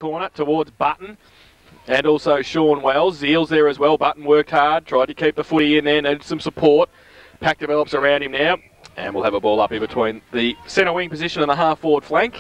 corner towards Button. And also Sean Wells. Zeal's there as well. Button worked hard, tried to keep the footy in there, needed some support. Pack develops around him now. And we'll have a ball up in between the centre wing position and the half-forward flank.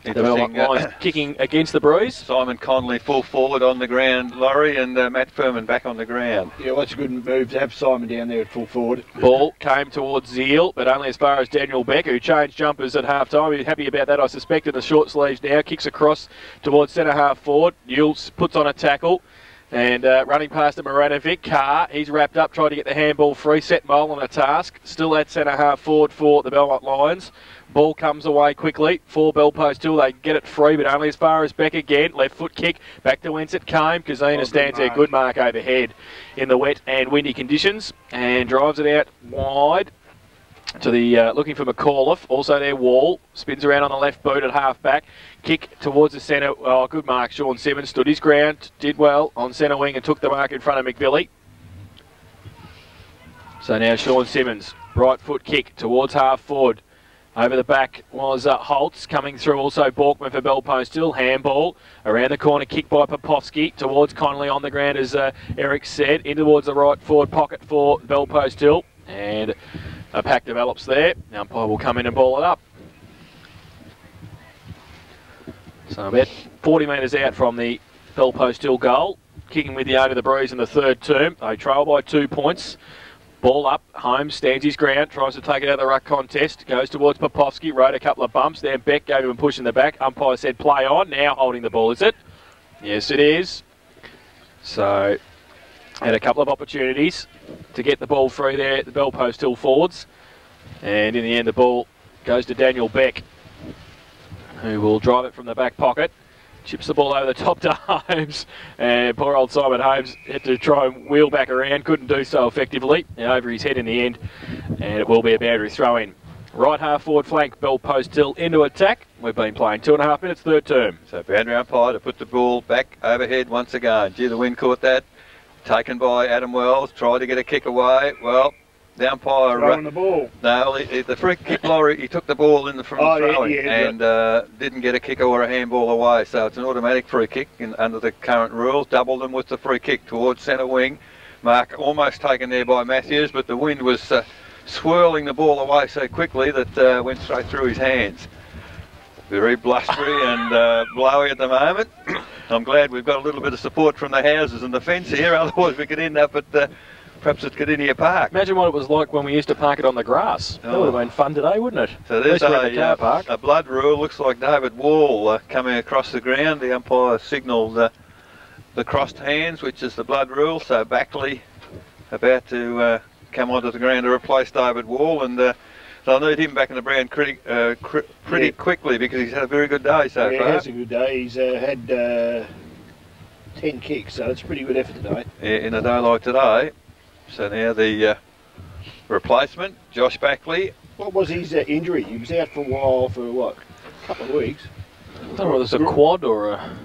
The Belmont Lions kicking against the breeze. Simon Conley full forward on the ground, Laurie, and Matt Furman back on the ground. Yeah, well, that's a good move to have Simon down there at full forward. Ball came towards Zeal, but only as far as Daniel Beck, who changed jumpers at half-time. He's happy about that, I suspect, in the short sleeves now. Kicks across towards centre half forward. Yules puts on a tackle. And running past the Moranovic, Carr, he's wrapped up, tried to get the handball free, set Mole on a task. Still at centre half forward for the Belmont Lions. Ball comes away quickly for Bell Post Hill. They get it free, but only as far as Beck again. Left foot kick, back to whence it came. Kazina stands there, good mark overhead in the wet and windy conditions. And drives it out wide to the looking for McAuliffe. Also there, Wall spins around on the left boot at half back. Kick towards the centre. Oh, good mark. Sean Simmons stood his ground, did well on centre wing and took the mark in front of McVilly. So now Sean Simmons, right foot kick towards half forward. Over the back was Holtz coming through. Also Borkman for Bell Post Hill. Handball around the corner, kick by Popovsky towards Connolly on the ground, as Eric said, in towards the right forward pocket for Bell Post Hill. And a pack develops there. Now umpire will come in and ball it up. So about 40 metres out from the Bell Post Hill goal. Kicking with the over the breeze in the third term. They trail by 2 points. Ball up, Holmes stands his ground, tries to take it out of the ruck contest, goes towards Popovsky, rode a couple of bumps, then Beck gave him a push in the back. Umpire said play on, now holding the ball, is it? Yes, it is. So, had a couple of opportunities to get the ball through there at the Bell Post Hill forwards. And in the end, the ball goes to Daniel Beck, who will drive it from the back pocket. Chips the ball over the top to Holmes, and poor old Simon Holmes had to try and wheel back around, couldn't do so effectively, and over his head in the end, and it will be a boundary throw in. Right half forward flank, Bell Post Hill into attack. We've been playing 2.5 minutes, third term. So boundary umpire to put the ball back overhead once again. Gee, the wind caught that. Taken by Adam Wells, tried to get a kick away. Well, the umpire throwing the ball. No, the free kick, Laurie, he took the ball in from the throwing and didn't get a kick or a handball away. So it's an automatic free kick under the current rules. Double them with the free kick towards centre wing. Mark almost taken there by Matthews, but the wind was swirling the ball away so quickly that went straight through his hands. Very blustery and blowy at the moment. I'm glad we've got a little bit of support from the houses and the fence here, otherwise we could end up at perhaps at Cardinia Park. Imagine what it was like when we used to park it on the grass. That would have been fun today, wouldn't it? So there's a blood rule. Looks like David Wall coming across the ground. The umpire signalled the crossed hands, which is the blood rule. So Backley about to come onto the ground to replace David Wall, and they'll need him back in the ground pretty quickly because he's had a very good day so far. Yeah, he has a good day. He's had 10 kicks, so it's a pretty good effort today. Yeah, in a day like today. So now the replacement, Josh Backley. What was his injury? He was out for a while, for what, a couple of weeks? I don't know whether it's a quad or a...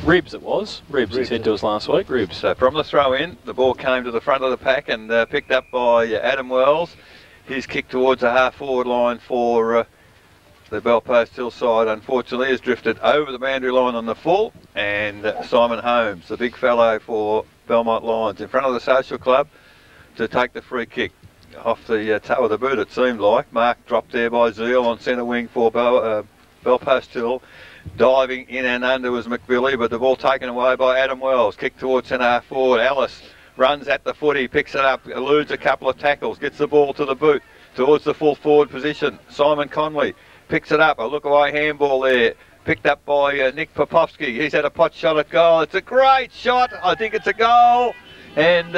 Ribs it was. Ribs, he said to us last week. Ribs. So from the throw in, the ball came to the front of the pack and picked up by Adam Wells. His kick towards the half forward line for the Bell Post Hill side, unfortunately, has drifted over the boundary line on the full. And Simon Holmes, the big fellow for Belmont Lions, in front of the social club to take the free kick off the toe of the boot, it seemed like. Mark dropped there by Zeal on centre wing for Bell Post Hill. Diving in and under was McVilly, but the ball taken away by Adam Wells. Kick towards centre half forward. Ellis runs at the footy, picks it up, eludes a couple of tackles, gets the ball to the boot towards the full forward position. Simon Conley picks it up, a look away handball there. Picked up by Nick Popovsky. He's had a pot shot at goal. It's a great shot. I think it's a goal. And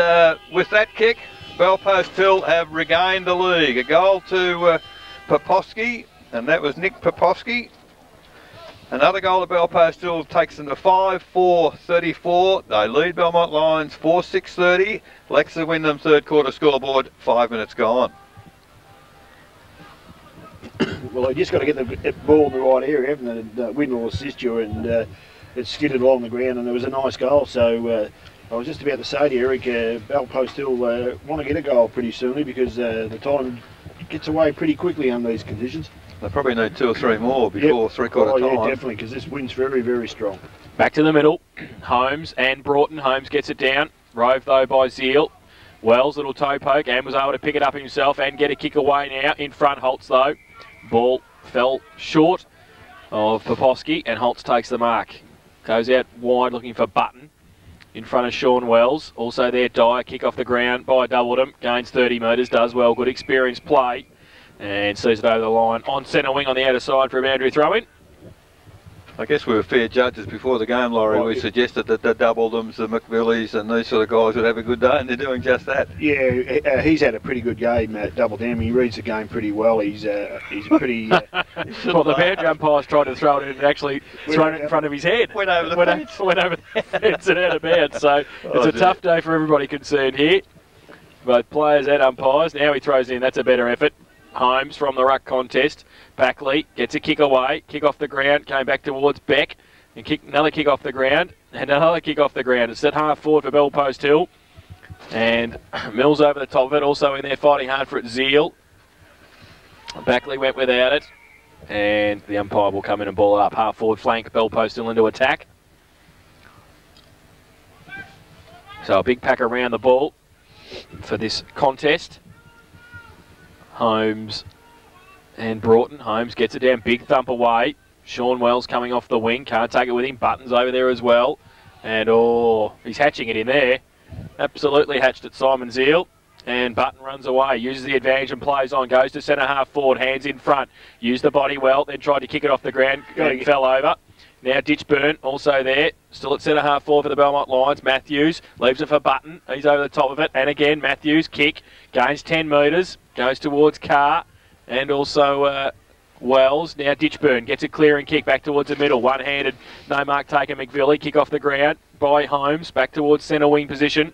with that kick, Bell Post Hill have regained the league. A goal to Popovsky, and that was Nick Popovsky. Another goal to Bell Post Hill takes them to 5-4-34. They lead Belmont Lions 4-6-30. Lexa Wyndham third quarter scoreboard, 5 minutes gone. Well, they just got to get the ball in the right area, haven't they? The wind will assist you, and it skidded along the ground, and there was a nice goal. So I was just about to say to Eric, Bell Post Hill want to get a goal pretty soonly because the time gets away pretty quickly under these conditions. They probably need 2 or 3 more before three-quarter time. Yeah, definitely, because this wind's very, very strong. Back to the middle. Holmes and Broughton. Holmes gets it down. Rove, though, by Zeal. Wells, little toe poke, and was able to pick it up himself and get a kick away now. In front, Holtz, though. Ball fell short of Poposky, and Holtz takes the mark. Goes out wide looking for Button. In front of Sean Wells. Also there, Dyer, kick off the ground by Doubledham. Gains 30 metres, does well. Good experienced play. And sees it over the line on centre wing on the outer side for a boundary throw-in. I guess we were fair judges before the game, Laurie. We suggested that the Doubledhams, the McVillies and these sort of guys would have a good day, and they're doing just that. Yeah, he's had a pretty good game, Doubledham. He reads the game pretty well. He's pretty... well, the boundary umpire's tried to throw it in and actually thrown it in front of his head. Went over the fence. Went over the fence and out of bounds. So it's a tough day for everybody concerned here. Both players and umpires. Now he throws in. That's a better effort. Holmes from the ruck contest. Backley gets a kick away, kick off the ground, came back towards Beck, and another kick off the ground, and another kick off the ground. It's set half forward for Bell Post Hill, and Mills over the top of it, also in there fighting hard for it, Zeal. Backley went without it, and the umpire will come in and ball it up half forward flank, Bell Post Hill into attack. So a big pack around the ball for this contest. Holmes and Broughton. Holmes gets it down, big thump away. Sean Wells coming off the wing, can't take it with him. Button's over there as well. And he's hatching it in there. Absolutely hatched at Simon Zeal. And Button runs away, uses the advantage and plays on, goes to centre half forward, hands in front. Used the body well, then tried to kick it off the ground and fell over. Now Ditchburn also there, still at centre half forward for the Belmont Lions. Matthews leaves it for Button, he's over the top of it. And again, Matthews, kick, gains 10 metres. Goes towards Carr and also Wells. Now Ditchburn gets a clearing kick back towards the middle. One-handed, no mark taken. McVilly, kick off the ground by Holmes. Back towards centre wing position.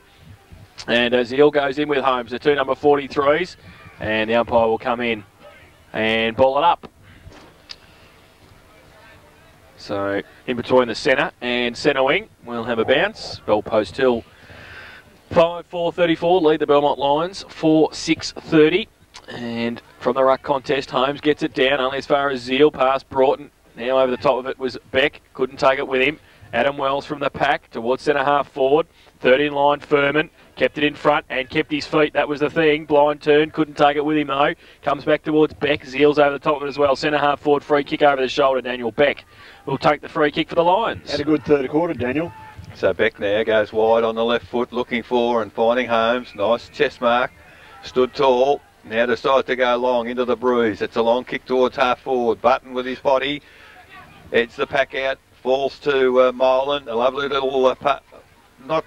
And Zeal goes in with Holmes, the 2 number 43s. And the umpire will come in and ball it up. So in between the centre and centre wing, we'll have a bounce. Bell Post Hill 5-4-34, lead the Belmont Lions 4-6-30. And from the ruck contest, Holmes gets it down only as far as Zeal, past Broughton. Now over the top of it was Beck, couldn't take it with him. Adam Wells from the pack towards centre half forward. Third in line, Furman, kept it in front and kept his feet, that was the thing. Blind turn, couldn't take it with him though. Comes back towards Beck, Zeal's over the top of it as well. Centre half forward, free kick over the shoulder, Daniel Beck will take the free kick for the Lions. Had a good third quarter, Daniel. So Beck now goes wide on the left foot, looking for and finding Holmes. Nice chest mark, stood tall. Now decides to go long into the bruise. It's a long kick towards half forward. Button with his body. Edges the pack out. Falls to Molan. A lovely little not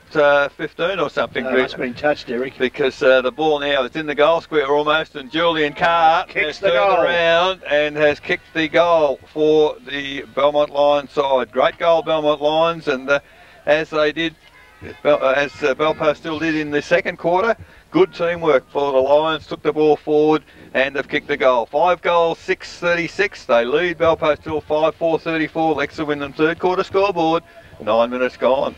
15 or something. No, it's been touched, Eric. Because the ball now is in the goal square almost, and Julian Carr kicks has the turned goal around and has kicked the goal for the Belmont Lions side. Great goal, Belmont Lions, and as they did, as Bell Post still did in the second quarter, good teamwork for the Lions, took the ball forward and have kicked the goal. 5 goals, 6-36. They lead Bell Post still 5-4-34. Lexa win them third quarter scoreboard. 9 minutes gone.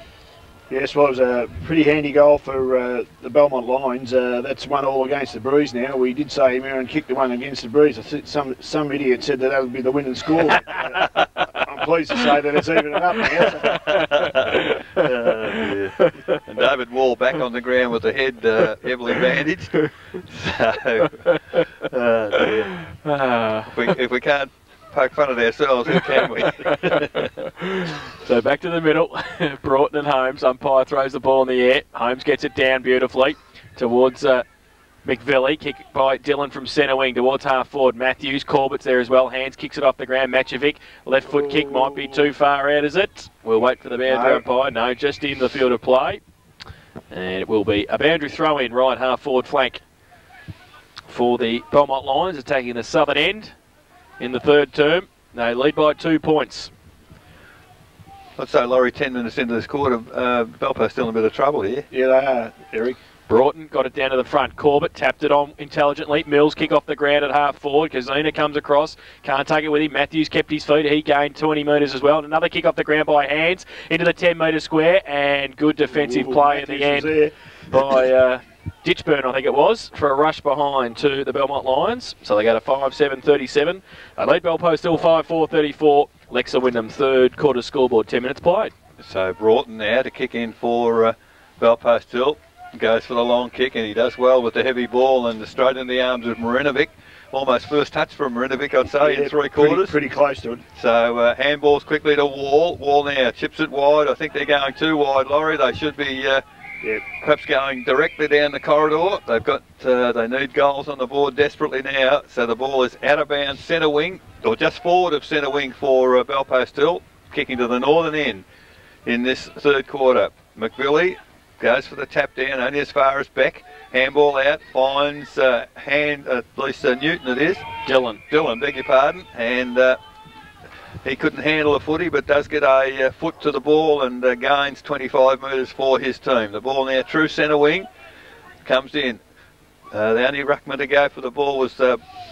Yes, well, it was a pretty handy goal for the Belmont Lions. That's 1-1 against the Breeze now. We did say Aaron kicked the one against the Breeze. I think some idiot said that would be the winning score. I'm pleased to say that it's even it up now. And David Wall back on the ground with the head heavily bandaged. So, if we can't poke fun at ourselves, who can we? So back to the middle, Broughton and Holmes. Umpire throws the ball in the air. Holmes gets it down beautifully towards McVilly. Kick by Dillon from centre wing towards half forward. Matthews, Corbett's there as well. Hands kicks it off the ground. Machovic, left foot kick might be too far out, is it? We'll wait for the boundary umpire. No, just in the field of play. And it will be a boundary throw in right half forward flank for the Belmont Lions, attacking the southern end in the third term. They lead by 2 points. Let's say, Laurie, 10 minutes into this quarter, Belpo's still in a bit of trouble here. Yeah, they are, Eric. Broughton got it down to the front. Corbett tapped it on intelligently. Mills kick off the ground at half forward. Kazina comes across. Can't take it with him. Matthews kept his feet. He gained 20 metres as well. And another kick off the ground by Hands into the 10-metre square. And good defensive play in the end by Ditchburn, I think it was, for a rush behind to the Belmont Lions. So they go to 5-7-37. They lead Belpost Hill 5-4-34. Lexa Wyndham third quarter scoreboard, 10 minutes played. So Broughton now to kick in for Belpost Hill. Goes for the long kick, and he does well with the heavy ball and straight in the arms of Marinovic. Almost first touch from Marinovic, I'd say, in 3/4. Pretty close to it. So handballs quickly to Wall. Wall now chips it wide. I think they're going too wide, Laurie. They should be perhaps going directly down the corridor. They've got they need goals on the board desperately now. So the ball is out of bounds, centre wing, or just forward of centre wing for Belpost Hill, kicking to the northern end in this third quarter. McBilly goes for the tap down, only as far as Beck. Handball out, finds at least Newton it is. Dillon, beg your pardon. And he couldn't handle the footy, but does get a foot to the ball and gains 25 metres for his team. The ball now true centre wing, comes in. The only ruckman to go for the ball was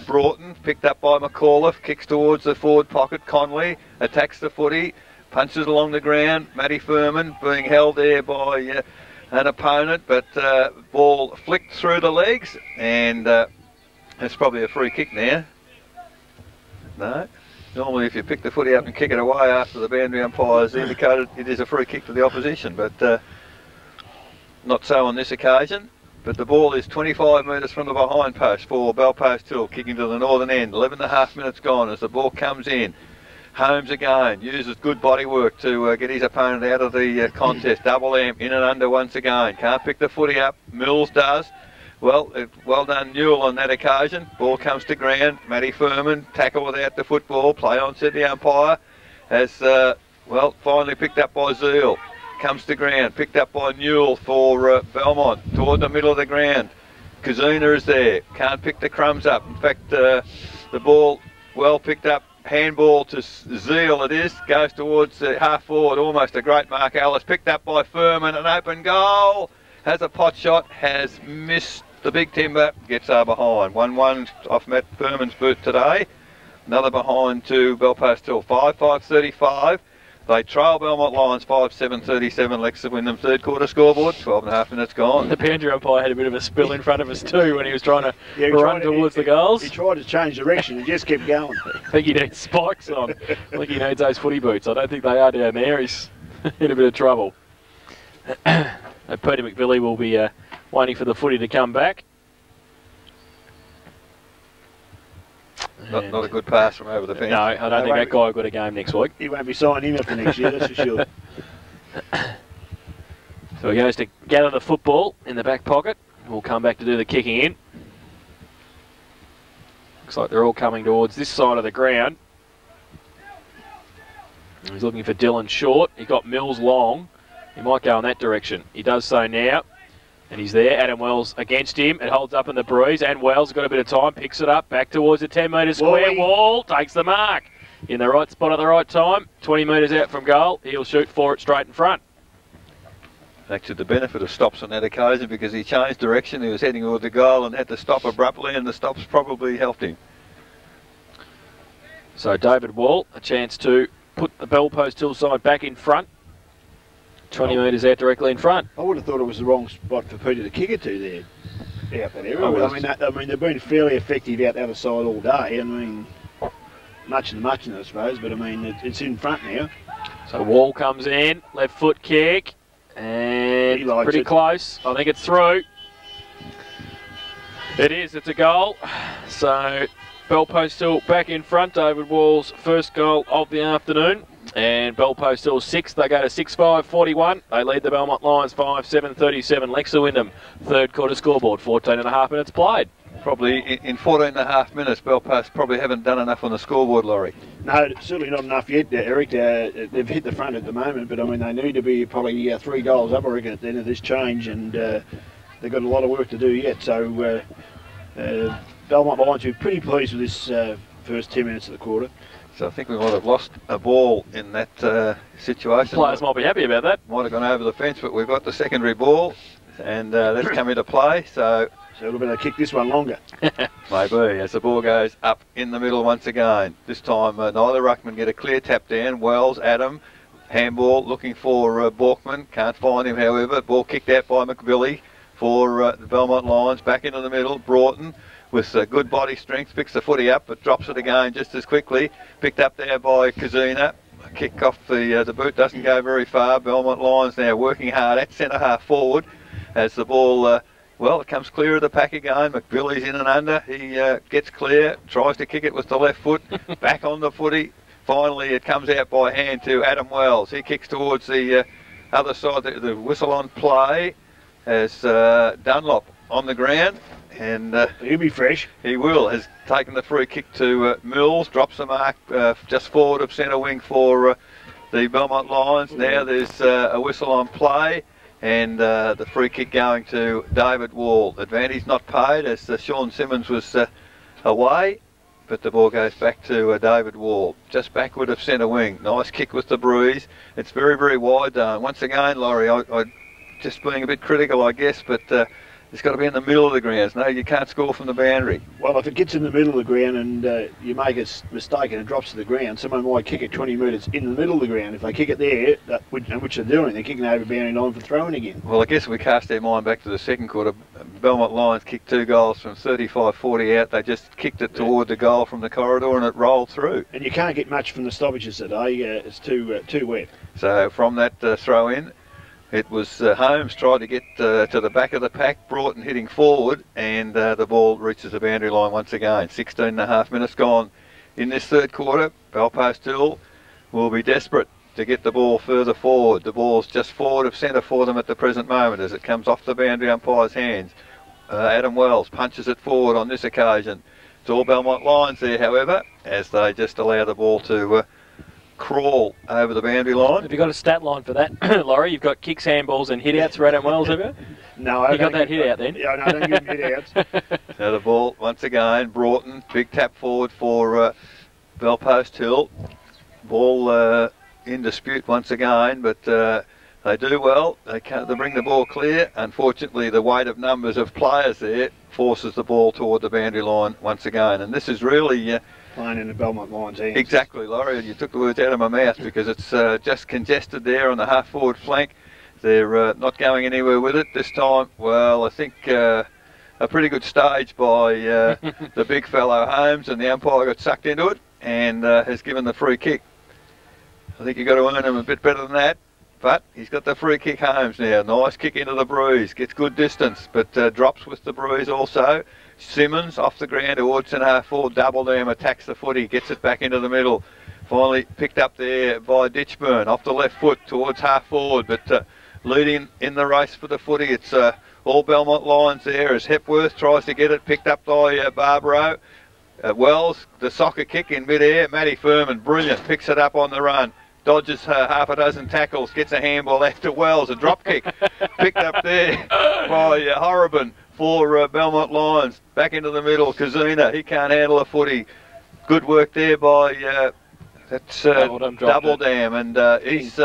Broughton, picked up by McAuliffe, kicks towards the forward pocket. Conley attacks the footy, punches along the ground. Matty Furman being held there by an opponent, but ball flicked through the legs, and it's probably a free kick now. No. Normally if you pick the footy up and kick it away after the boundary umpires indicated, it is a free kick to the opposition, but not so on this occasion. But the ball is 25 metres from the behind post for Belpost Hill, kicking to the northern end. 11.5 minutes gone as the ball comes in. Holmes again uses good body work to get his opponent out of the contest. Double amp in and under once again. Can't pick the footy up. Mills does. Well done Newell on that occasion. Ball comes to ground. Matty Furman tackle without the football. Play on, said the umpire. Has finally picked up by Zeal. Comes to ground. Picked up by Newell for Belmont toward the middle of the ground. Kazuna is there. Can't pick the crumbs up. In fact, the ball well picked up. Handball to Zeal it is, goes towards half forward, almost a great mark. Ellis picked up by Furman, an open goal, has a pot shot, has missed the big timber, gets behind. 1-1 off Matt Furman's boot today. Another behind to Belpost Hill, 5-5-35. They trail Belmont Lions 5-7-37. Lexa Wyndham third quarter scoreboard, 12.5 minutes gone. The boundary umpire had a bit of a spill in front of us too when he was trying to run towards the goals. He tried to change direction and just kept going. I think he needs spikes on. I think he needs those footy boots. I don't think they are down there. He's in a bit of trouble. Peter McVilly will be waiting for the footy to come back. Not a good pass from over the fence. No, I don't think that guy will get a game next week. He won't be signing in for next year, that's for sure. So he goes to gather the football in the back pocket. We'll come back to do the kicking in. Looks like they're all coming towards this side of the ground. He's looking for Dylan short. He got Mills long. He might go in that direction. He does so now. And he's there. Adam Wells against him. It holds up in the breeze. And Wells got a bit of time. Picks it up. Back towards the 10-metre square. Wall takes the mark. In the right spot at the right time. 20 metres out from goal. He'll shoot for it straight in front. Actually, the benefit of stops on that occasion because he changed direction. He was heading toward the goal and had to stop abruptly, and the stops probably helped him. So David Wall, a chance to put the Belpost Hill side back in front. 20 metres out directly in front. I would have thought it was the wrong spot for Peter to kick it to there. Out that area. I mean, they've been fairly effective out the other side all day. I mean, much I suppose, but I mean, it's in front now. So Wall comes in, left foot kick, and pretty close. I think it's through. It is, it's a goal. So Belpost Hill back in front. David Wall's first goal of the afternoon. And Belpost Hill 6, they go to 6-5-41. They lead the Belmont Lions 5-7-37. Lexa Wyndham, third quarter scoreboard, 14.5 minutes played. Probably in 14.5 minutes, Belpost probably haven't done enough on the scoreboard, Laurie. No, certainly not enough yet, Eric. They've hit the front at the moment, but I mean, they need to be probably 3 goals up, I reckon, at the end of this change, and they've got a lot of work to do yet. So Belmont Lions are pretty pleased with this first 10 minutes of the quarter. So I think we might have lost a ball in that situation. Players might be happy about that. Might have gone over the fence, but we've got the secondary ball, and that's come into play. So we'll better kick this one longer. Maybe, as the ball goes up in the middle once again. This time neither ruckman get a clear tap down. Wells, Adam, handball looking for Borkman. Can't find him, however. Ball kicked out by McBilly. for the Belmont Lions. Back into the middle, Broughton with good body strength, picks the footy up but drops it again just as quickly. Picked up there by Kazuna. Kick off the boot, doesn't go very far. Belmont Lions now working hard at centre half forward as the ball, well, it comes clear of the pack again. McBilly's in and under. He gets clear, tries to kick it with the left foot, back on the footy. Finally, it comes out by hand to Adam Wells. He kicks towards the other side, the whistle on play as Dunlop on the ground. And he'll be fresh. He will. Has taken the free kick to Mills, drops the mark just forward of centre wing for the Belmont Lions. Now there's a whistle on play, and the free kick going to David Wall. Advantage not paid as Sean Simmons was away, but the ball goes back to David Wall, just backward of centre wing. Nice kick with the breeze. It's very, very wide though. Once again, Laurie, I just being a bit critical, I guess, but it's got to be in the middle of the grounds. No, you can't score from the boundary. Well, if it gets in the middle of the ground and you make a mistake and it drops to the ground, someone might kick it 20 metres in the middle of the ground. If they kick it there, which they're doing, they're kicking over the boundary line for throwing again. Well, I guess if we cast our mind back to the second quarter, Belmont Lions kicked 2 goals from 35-40 out. They just kicked it toward the goal from the corridor and it rolled through. And you can't get much from the stoppages today. It's too wet. So from that throw in, it was Holmes tried to get to the back of the pack, Broughton hitting forward, and the ball reaches the boundary line once again. 16.5 minutes gone in this third quarter. Belpost Hill will be desperate to get the ball further forward. The ball's just forward of centre for them at the present moment as it comes off the boundary umpire's hands. Adam Wells punches it forward on this occasion. It's all Belmont Lions there, however, as they just allow the ball to crawl over the boundary line. Have you got a stat line for that, Laurie? You've got kicks, handballs and hit-outs for Adam Wells, have you? No, you got that hit-out then? Yeah, no, I don't give him hit-outs. Now the ball, once again, Broughton, big tap forward for Belpost Hill. Ball in dispute once again, but they do well. They bring the ball clear. Unfortunately, the weight of numbers of players there forces the ball toward the boundary line once again. And this is really playing in the Belmont Lions' hands. Exactly, Laurie. You took the words out of my mouth because it's just congested there on the half-forward flank. They're not going anywhere with it this time. Well, I think a pretty good stage by the big fellow Holmes, and the umpire got sucked into it and has given the free kick. I think you've got to earn him a bit better than that, but he's got the free kick. Holmes now. Nice kick into the breeze. Gets good distance, but drops with the breeze also. Simmons off the ground towards centre half forward, double down, attacks the footy, gets it back into the middle. Finally picked up there by Ditchburn off the left foot towards half forward, but leading in the race for the footy. It's all Belmont Lions there as Hepworth tries to get it, picked up by Barbaro. Wells, the soccer kick in mid-air. Matty Furman, brilliant, picks it up on the run. Dodges half a dozen tackles, gets a handball after Wells, a drop kick picked up there by Horrobin for Belmont Lions. Back into the middle, Kazuna, he can't handle a footy. Good work there by Double Dam, and he's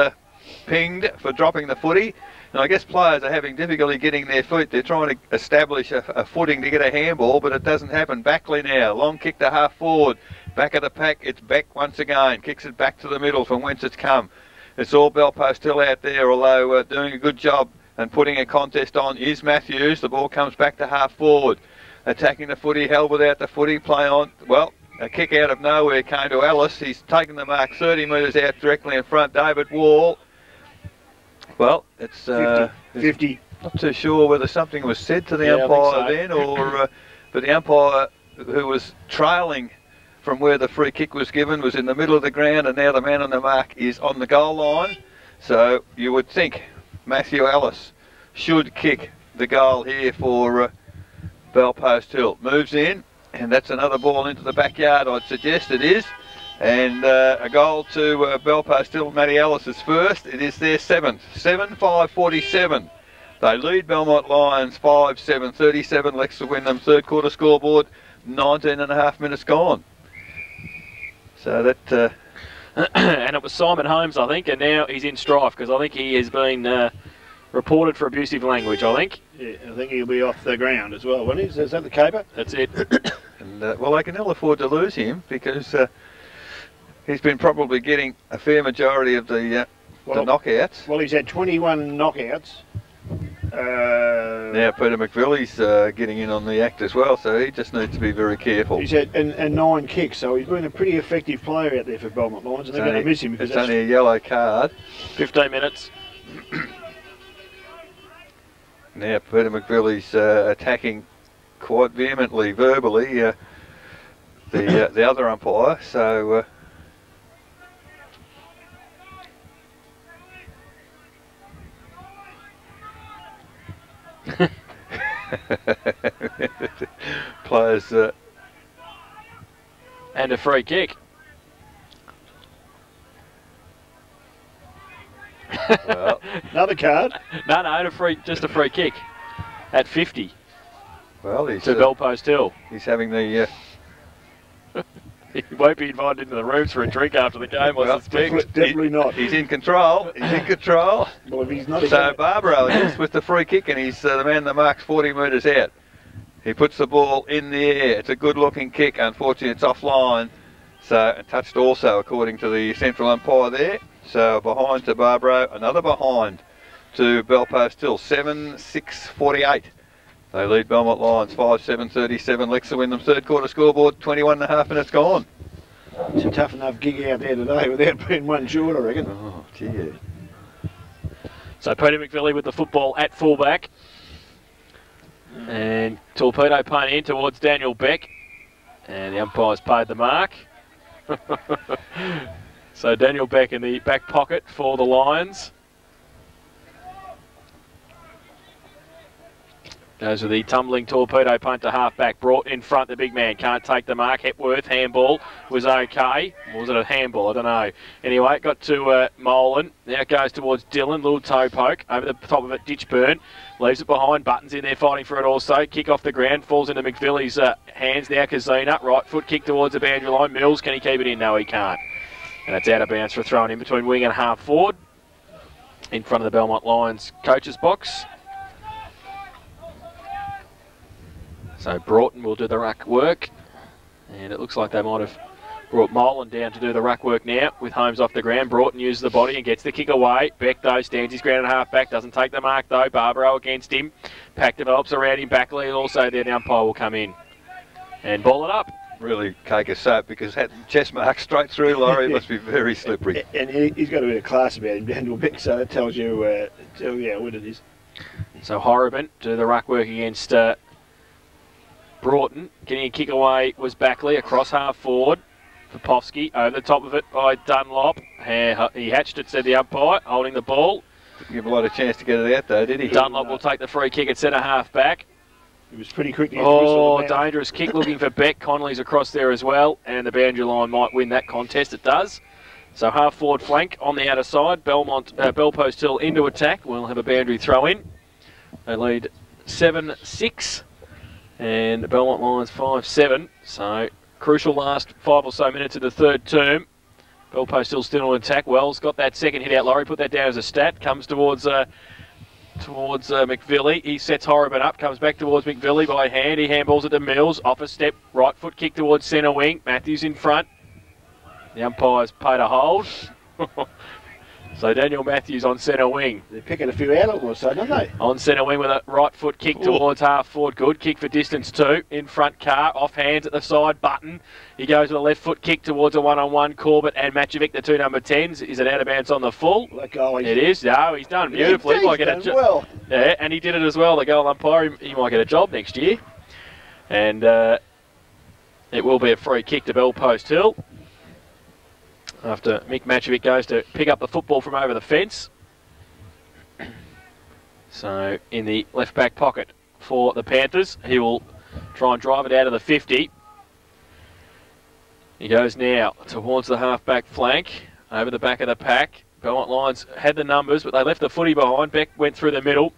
pinged for dropping the footy. And I guess players are having difficulty getting their feet. They're trying to establish a footing to get a handball, but it doesn't happen. Backley now, long kick to half forward. Back of the pack, it's Beck once again. Kicks it back to the middle from whence it's come. It's all Belpost still out there, although doing a good job and putting a contest on is Matthews. The ball comes back to half forward. Attacking the footy, held without the footy, play on. Well, a kick out of nowhere came to Ellis. He's taken the mark 30 metres out directly in front. David Wall. Well, it's 50. Not too sure whether something was said to the umpire then, or but the umpire who was trailing from where the free kick was given was in the middle of the ground, and now the man on the mark is on the goal line. So you would think Matthew Ellis should kick the goal here for Belpost Hill. Moves in, and that's another ball into the backyard, I'd suggest it is. And a goal to Belpost Hill. Matty Ellis is first. It is their 7th. 7-5-47. They lead Belmont Lions 5-7, 37 Lex to win them. Third quarter scoreboard, 19.5 minutes gone. So that... and it was Simon Holmes, I think, and now he's in strife because I think he has been reported for abusive language, I think. Yeah, I think he'll be off the ground as well, won't he? Is that the caper? That's it. And, well, they can ill afford to lose him because he's been probably getting a fair majority of the knockouts. Well, he's had 21 knockouts. now Peter McVillie's getting in on the act as well, so he just needs to be very careful. He's had and 9 kicks, so he's been a pretty effective player out there for Belmont Lions, and they're going to miss him because it's only a yellow card. 15 minutes. Now Peter McVillie's attacking quite vehemently, verbally, the other umpire. So players and a free kick. Well, another card. No, just a free kick at 50. Well, he's to Belpost Hill. He's having the. He won't be invited into the rooms for a drink after the game, I suspect. Definitely not. He's in control. He's in control. Well, if he's not, so Barbaro is with the free kick, and he's the man that marks 40 metres out. He puts the ball in the air. It's a good-looking kick. Unfortunately, it's offline. So touched also, according to the central umpire there. So behind to Barbaro, another behind to Belpost Hill. 7-6-48. They lead Belmont Lions 5-7-37. Lexa Wyndham's third quarter scoreboard, 21.5 minutes gone. It's a tough enough gig out there today without being one short, I reckon. Oh, gee. So Peter McVillie with the football at fullback. And Torpedo punt in towards Daniel Beck. And the umpire's paid the mark. So Daniel Beck in the back pocket for the Lions. Goes with the tumbling torpedo punt to half-back. Brought in front, the big man can't take the mark. Hepworth, handball, was okay. Or was it a handball? I don't know. Anyway, it got to Molan. Now it goes towards Dillon. Little toe poke. Over the top of it, Ditchburn. Leaves it behind. Buttons in there fighting for it also. Kick off the ground. Falls into McVillie's hands now. Kazina. Right foot kick towards the boundary line. Mills, can he keep it in? No, he can't. And it's out of bounds for throwing in between wing and half forward. In front of the Belmont Lions coach's box. So Broughton will do the ruck work, and it looks like they might have brought Molan down to do the ruck work now with Holmes off the ground. Broughton uses the body and gets the kick away. Beck, though, stands his ground at half-back, doesn't take the mark, though. Barbaro against him. Pack develops around him. Backley also there. The umpire will come in and ball it up. Really cake a soap because had chest mark straight through, Laurie. It must be very slippery. And he's got a bit of class about him, Daniel Beck, so that tells you how good it is. So Horribin do the ruck work against Broughton. Getting a kick away was Backley across half forward. Popovsky over the top of it by Dunlop. He hatched it, said the umpire, holding the ball. Didn't give a lot of chance to get it out though, did he? Dunlop will take the free kick at centre half back. It was pretty quick. Oh, dangerous kick looking for Beck. Connolly's across there as well, and the boundary line might win that contest. It does. So half forward flank on the outer side. Belpost Hill into attack. We'll have a boundary throw in. They lead 7-6. And the Belmont Lions 5-7. So crucial last 5 or so minutes of the third term. Belpost still on attack. Wells got that second hit out. Laurie put that down as a stat. Comes towards McVillie. He sets Horribin up. Comes back towards McVillie by hand. He handballs it to Mills. Off a step. Right foot kick towards centre wing. Matthews in front. The umpire's paid a hold. So Daniel Matthews on centre wing. They're picking a few out all of a sudden, aren't they? On centre wing with a right foot kick towards half forward. Good kick for distance 2. In front Carr, off hands at the side. Button. He goes with a left foot kick towards a one-on-one. Corbett and Matjevic, the 2 number 10s. Is it out of bounds on the full? It is. No, he's done beautifully. He's done well. Yeah, and he did it as well. The goal umpire, he might get a job next year. And it will be a free kick to Belpost Hill. After Mick Matjevic goes to pick up the football from over the fence. So in the left back pocket for the Panthers, he will try and drive it out of the 50. He goes now towards the half back flank, over the back of the pack. Belmont Lions had the numbers, but they left the footy behind. Beck went through the middle.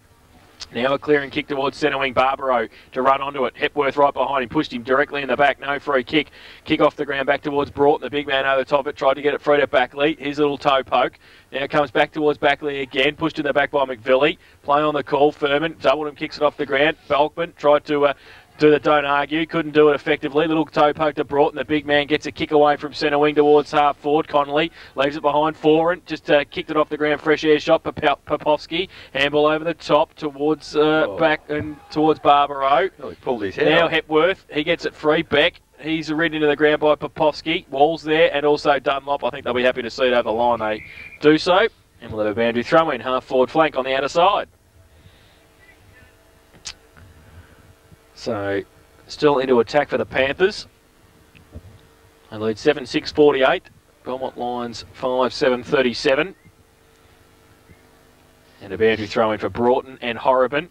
Now a clearing kick towards centre wing. Barbaro to run onto it. Hepworth right behind him. Pushed him directly in the back. No free kick. Kick off the ground back towards Broughton. The big man over the top of it. Tried to get it free to Backley. His little toe poke. Now it comes back towards Backley again. Pushed in the back by McVillie. Play on the call. Furman doubled him. Kicks it off the ground. Balkman tried to do the don't argue. Couldn't do it effectively. Little toe poke to Broughton. The big man gets a kick away from centre wing towards half forward. Connolly leaves it behind Foran. Just kicked it off the ground. Fresh air shot. Popovsky. Handball over the top towards back and towards Barbaro. Oh, he pulled his head Now off. Hepworth. He gets it free. Beck. He's ridden into the ground by Popovsky. Walls there and also Dunlop. I think they'll be happy to see it over the line. They do so. And we'll have a boundary throw in. Half forward flank on the outer side. So, still into attack for the Panthers. They lead 7-6-48. Belmont Lions 5-7-37. And a boundary throw in for Broughton and Horriban.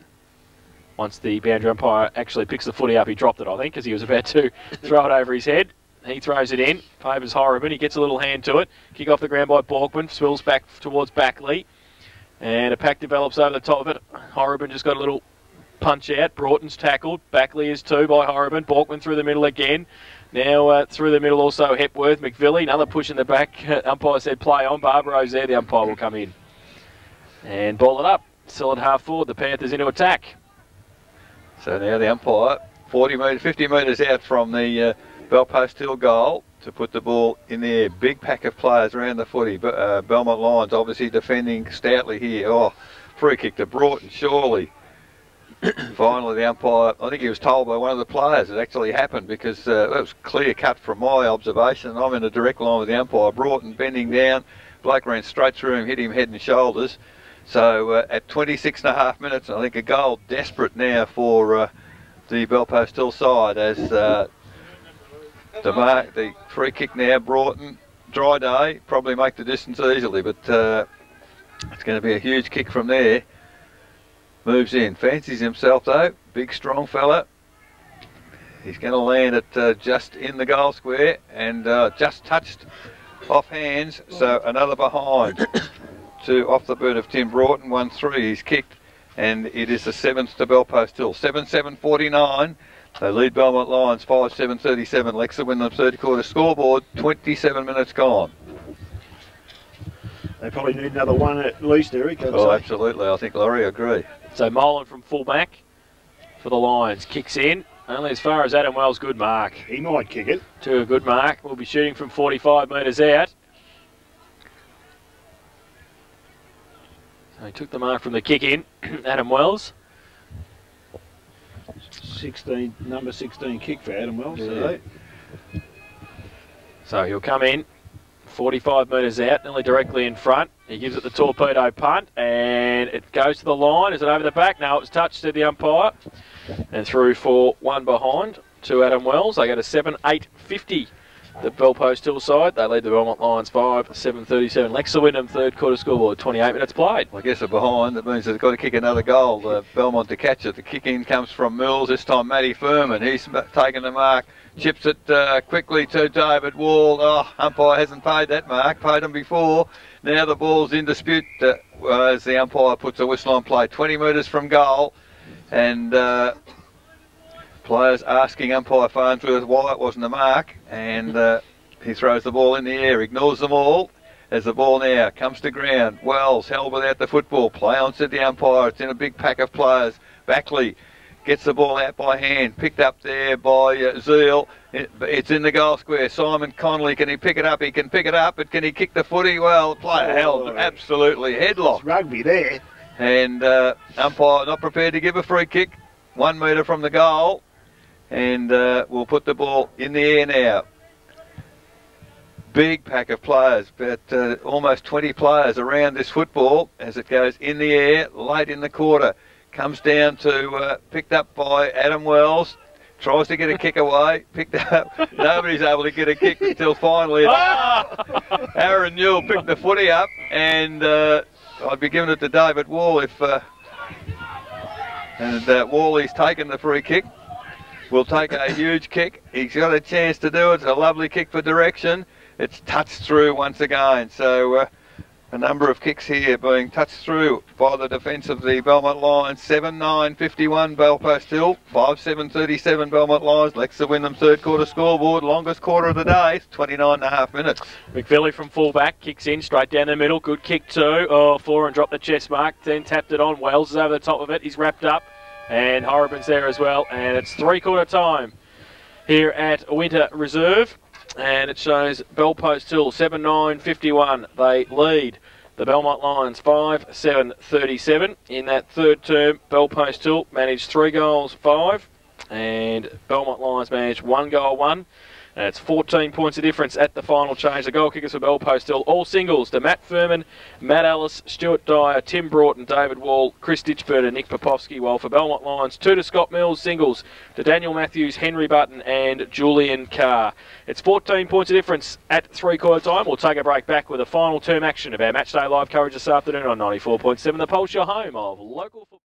Once the boundary umpire actually picks the footy up, he dropped it, I think, because he was about to throw it over his head. He throws it in, favours Horriban. He gets a little hand to it. Kick off the ground by Borkman, swills back towards Backley. And a pack develops over the top of it. Horriban just got a little punch out. Broughton's tackled. Backley is two by Horriban. Borkman through the middle again. Now through the middle also Hepworth. McVilly, another push in the back. Umpire said play on. Barbaro's there. The umpire will come in. And ball it up. Still at half forward. The Panthers into attack. So now the umpire, 50 metres out from the Bell Post Hill goal to put the ball in the air. Big pack of players around the footy. Belmont Lions obviously defending stoutly here. Oh, free kick to Broughton, surely. Finally, the umpire, I think he was told by one of the players it actually happened because it was clear cut from my observation. I'm in a direct line with the umpire. Broughton bending down. Bloke ran straight through him, hit him head and shoulders. So at 26.5 minutes, I think a goal desperate now for the Bell Post Hill side as the free kick now, Broughton, dry day, probably make the distance easily, but it's going to be a huge kick from there. Moves in, fancies himself though, big strong fella. He's going to land it just in the goal square and just touched off hands, so another behind. Off the boot of Tim Broughton, 1-3, he's kicked, and it is the 7th to Bell Post Hill. 7-7-49, they lead Belmont Lions 5-7-37. Lexa win the third quarter scoreboard, 27 minutes gone. They probably need another one at least, Eric. Oh, absolutely, I think Laurie agree. So Molan from fullback for the Lions. Kicks in, only as far as Adam Wells, good mark. He might kick it. To a good mark, we'll be shooting from 45 metres out. He took the mark from the kick in, Adam Wells. Number 16 kick for Adam Wells. Yeah. So he'll come in, 45 metres out, nearly directly in front. He gives it the torpedo punt, and it goes to the line. Is it over the back? No, it's touched to the umpire. And through for one behind to Adam Wells. They go to 7-8-50. The Bell Post Hill side, they lead the Belmont Lions 5-7-37. Lexa Wyndham, third quarter scoreboard, 28 minutes played. I guess a behind, that means they've got to kick another goal, Belmont to catch it. The kick in comes from Mills, this time Matty Furman. He's taken the mark, chips it quickly to David Wall. Oh, umpire hasn't paid that mark, paid him before. Now the ball's in dispute as the umpire puts a whistle on play, 20 metres from goal. And players asking umpire Farnsworth why it wasn't a mark, and he throws the ball in the air, ignores them all as the ball now comes to ground. Wells held without the football, play on, said the umpire. It's in a big pack of players. Backley gets the ball out by hand, picked up there by Zeal. It's in the goal square. Simon Connolly, can he pick it up? He can pick it up, but can he kick the footy? Well, player held absolutely headlock. It's rugby there. And umpire not prepared to give a free kick, 1 metre from the goal. And we'll put the ball in the air now. Big pack of players, but almost 20 players around this football as it goes in the air late in the quarter. Comes down to, picked up by Adam Wells. Tries to get a kick away, picked up. Nobody's able to get a kick until finally Aaron Newell picked the footy up, and I'd be giving it to David Wall if Wally's taken the free kick. Will take a huge kick. He's got a chance to do it. It's a lovely kick for direction. It's touched through once again. So a number of kicks here being touched through by the defence of the Belmont Lions. 7-9-51 Bell Post Hill. 5-7-37 Belmont Lions. Lexa Wyndham third quarter scoreboard. Longest quarter of the day. 29.5 minutes. McVilly from fullback kicks in straight down the middle. Good kick too. Oh, Foran dropped the chest mark. Then tapped it on. Wells is over the top of it. He's wrapped up. And Horriban's there as well. And it's three-quarter time here at Winter Reserve. And it shows Bellpost Hill 7-9-51. They lead the Belmont Lions 5-7-37. In that third term, Bellpost Hill managed 3 goals, 5. And Belmont Lions managed 1 goal, 1. And it's 14 points of difference at the final change. The goal kickers for Bellpost Hill, all singles to Matt Furman, Matt Ellis, Stuart Dyer, Tim Broughton, David Wall, Chris Ditchford and Nick Popovsky. While for Belmont Lions, 2 to Scott Mills, singles to Daniel Matthews, Henry Button and Julian Carr. It's 14 points of difference at three-quarter time. We'll take a break back with a final term action of our Matchday Live coverage this afternoon on 94.7 The Pulse, your home of local football.